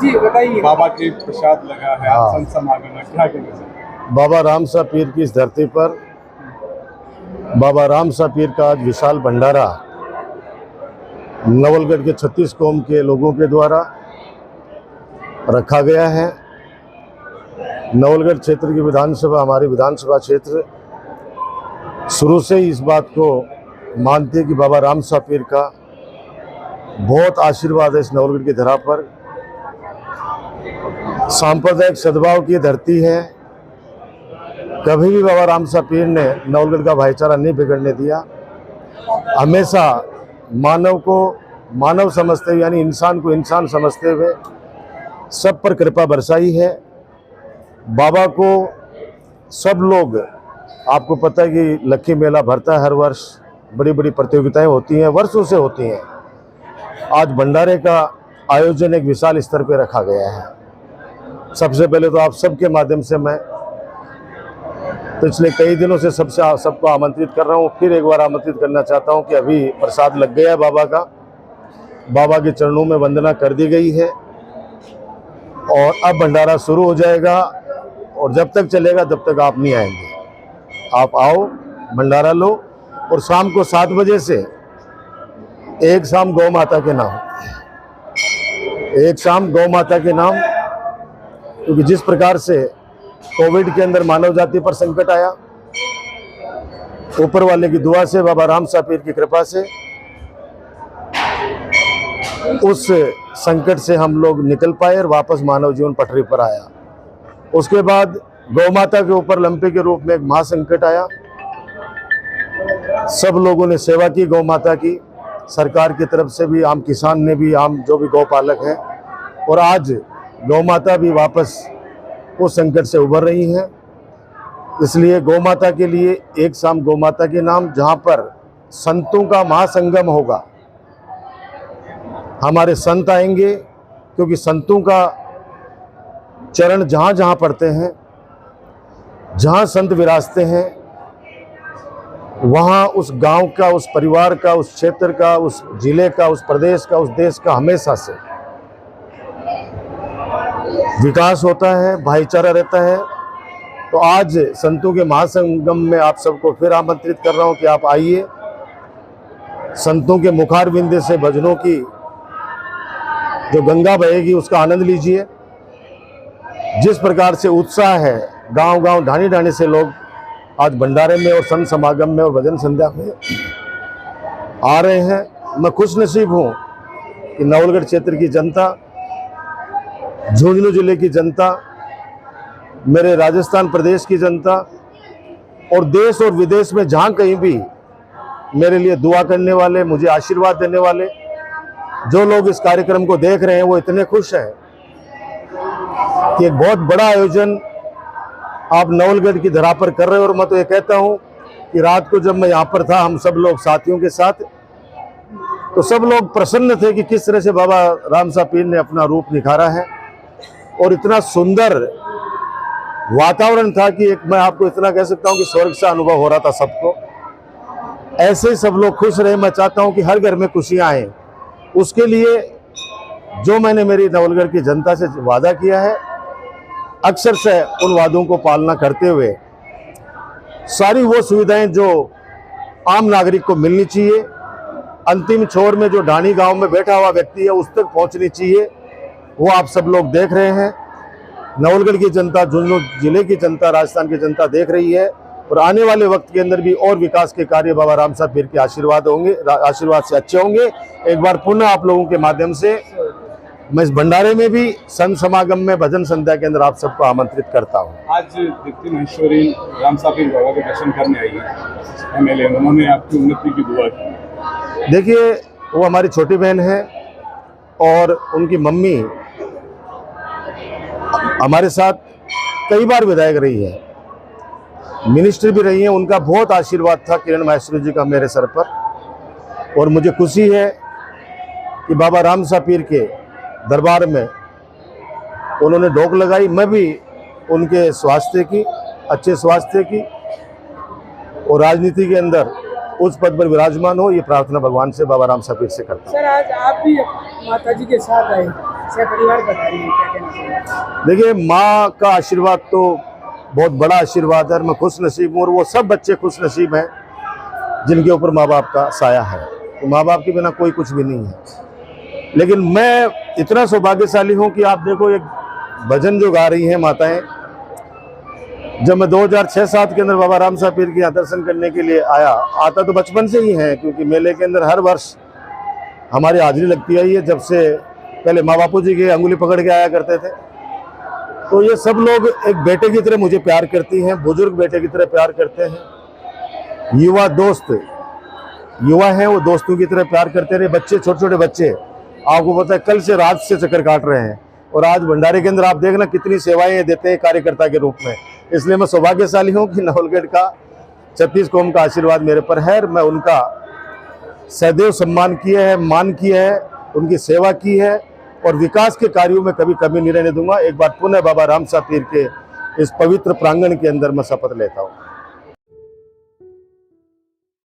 जी बताइए। बाबा के प्रसाद लगा है, हाँ। संत समागम है, क्या कहना चाहिए? बाबा रामसा पीर की इस धरती पर बाबा रामसा पीर का आज विशाल भंडारा नवलगढ़ के 36 कौम के लोगों के द्वारा रखा गया है। नवलगढ़ क्षेत्र की विधानसभा, हमारी विधानसभा क्षेत्र शुरू से ही इस बात को मानते हैं कि बाबा रामसा पीर का बहुत आशीर्वाद है इस नवलगढ़ की धरा पर। सांप्रदायिक सद्भाव की धरती है। कभी भी बाबा रामसा पीर ने नवलगढ़ का भाईचारा नहीं बिगड़ने दिया। हमेशा मानव को मानव समझते हुए, यानी इंसान को इंसान समझते हुए सब पर कृपा बरसाई है। बाबा को सब लोग, आपको पता है कि लक्खी मेला भरता है हर वर्ष, बड़ी बड़ी प्रतियोगिताएं होती हैं, वर्षों से होती हैं। आज भंडारे का आयोजन एक विशाल स्तर पर रखा गया है। सबसे पहले तो आप सबके माध्यम से मैं पिछले कई दिनों से सबको आमंत्रित कर रहा हूँ। फिर एक बार आमंत्रित करना चाहता हूँ कि अभी प्रसाद लग गया है बाबा का, बाबा के चरणों में वंदना कर दी गई है और अब भंडारा शुरू हो जाएगा और जब तक चलेगा तब तक आप नहीं आएंगे। आप आओ, भंडारा लो और शाम को 7 बजे से एक शाम गौ माता के नाम, एक शाम गौ माता के नाम, क्योंकि जिस प्रकार से कोविड के अंदर मानव जाति पर संकट आया, ऊपर वाले की दुआ से, बाबा रामसा पीर की कृपा से उस संकट से हम लोग निकल पाए और वापस मानव जीवन पटरी पर आया। उसके बाद गौ माता के ऊपर लंपे के रूप में एक महासंकट आया। सब लोगों ने सेवा की गौ माता की, सरकार की तरफ से भी, आम किसान ने भी, आम जो भी गौ पालक हैं, और आज गौ माता भी वापस उस संकट से उभर रही हैं। इसलिए गौ माता के लिए एक शाम गौ माता के नाम, जहां पर संतों का महासंगम होगा। हमारे संत आएंगे, क्योंकि संतों का चरण जहां जहां पड़ते हैं, जहां संत विराजते हैं, वहां उस गांव का, उस परिवार का, उस क्षेत्र का, उस जिले का, उस प्रदेश का, उस देश का हमेशा से विकास होता है, भाईचारा रहता है। तो आज संतों के महासंगम में आप सबको फिर आमंत्रित कर रहा हूं कि आप आइए, संतों के मुखारविंद से भजनों की जो गंगा बहेगी उसका आनंद लीजिए। जिस प्रकार से उत्साह है, गांव गांव, ढाणी ढाणी से लोग आज भंडारे में और संत समागम में और भजन संध्या में आ रहे हैं। मैं खुश नसीब हूँ कि नवलगढ़ क्षेत्र की जनता, झुंझुनू जिले की जनता, मेरे राजस्थान प्रदेश की जनता और देश और विदेश में जहाँ कहीं भी मेरे लिए दुआ करने वाले, मुझे आशीर्वाद देने वाले जो लोग इस कार्यक्रम को देख रहे हैं, वो इतने खुश हैं कि एक बहुत बड़ा आयोजन आप नवलगढ़ की धरा पर कर रहे हो। और मैं तो ये कहता हूँ कि रात को जब मैं यहाँ पर था, हम सब लोग साथियों के साथ, तो सब लोग प्रसन्न थे कि किस तरह से बाबा रामसा पीर ने अपना रूप निखारा है और इतना सुंदर वातावरण था कि एक, मैं आपको इतना कह सकता हूँ कि स्वर्ग सा अनुभव हो रहा था सबको। ऐसे ही सब लोग खुश रहे। मैं चाहता हूँ कि हर घर में खुशियाँ आए। उसके लिए जो मैंने मेरी नवलगढ़ की जनता से वादा किया है, अक्सर से उन वादों को पालना करते हुए सारी वो सुविधाएं जो आम नागरिक को मिलनी चाहिए, अंतिम छोर में जो ढाणी गांव में बैठा हुआ व्यक्ति है उस तक पहुंचनी चाहिए, वो आप सब लोग देख रहे हैं। नवलगढ़ की जनता, झुंझुनू जिले की जनता, राजस्थान की जनता देख रही है और आने वाले वक्त के अंदर भी और विकास के कार्य बाबा रामसा पीर के आशीर्वाद होंगे, आशीर्वाद से अच्छे होंगे। एक बार पुनः आप लोगों के माध्यम से मैं इस भंडारे में भी, संत समागम में, भजन संध्या के अंदर आप सबको आमंत्रित करता हूँ। आज दीप्ति महेश्वरी रामसा पीर बाबा के दर्शन करने आई है MLA, उन्होंने आपकी उन्नति की दुआ की। देखिए, वो हमारी छोटी बहन है और उनकी मम्मी हमारे साथ कई बार विधायक रही है, मिनिस्टर भी रही है। उनका बहुत आशीर्वाद था किरण माहेश्वरी जी का मेरे सर पर, और मुझे खुशी है कि बाबा रामसा पीर के दरबार में उन्होंने डोक लगाई। मैं भी उनके स्वास्थ्य की, अच्छे स्वास्थ्य की और राजनीति के अंदर उस पद पर विराजमान हो, ये प्रार्थना भगवान से, बाबा रामसा पीर से करता हूं। सर, आज आप भी माता जी के साथ आए, परिवार बता रही है, क्या कहना चाहिए? देखिए, माँ का आशीर्वाद तो बहुत बड़ा आशीर्वाद है और मैं खुश नसीब हूँ, और वो सब बच्चे खुश नसीब हैं जिनके ऊपर माँ बाप का साया है। तो माँ बाप के बिना कोई कुछ भी नहीं है। लेकिन मैं इतना सौभाग्यशाली हूँ कि आप देखो, एक भजन जो गा रही हैं माताएं, जब मैं 2006-07 के अंदर बाबा रामसा पीर के यहाँ दर्शन करने के लिए आता तो बचपन से ही है, क्योंकि मेले के अंदर हर वर्ष हमारी हाजिरी लगती आई है। जब से पहले माँ बापू जी के अंगुली पकड़ के आया करते थे, तो ये सब लोग एक बेटे की तरह मुझे प्यार करती हैं, बुजुर्ग बेटे की तरह प्यार करते हैं। युवा दोस्त युवा हैं, वो दोस्तों की तरह प्यार करते रहे। बच्चे, छोटे छोटे बच्चे, आपको पता है, कल से रात से चक्कर काट रहे हैं, और आज भंडारे के अंदर आप देखना कितनी सेवाएं देते हैं कार्यकर्ता के रूप में। इसलिए मैं सौभाग्यशाली हूँ कि नवलगढ़ का 36 कौम का आशीर्वाद मेरे पर है। मैं उनका सदैव सम्मान किया है, मान किया है, उनकी सेवा की है, और विकास के कार्यों में कभी कमी नहीं रहने दूंगा। एक बार पुनः बाबा रामसा पीर के इस पवित्र प्रांगण के अंदर मैं शपथ लेता हूँ।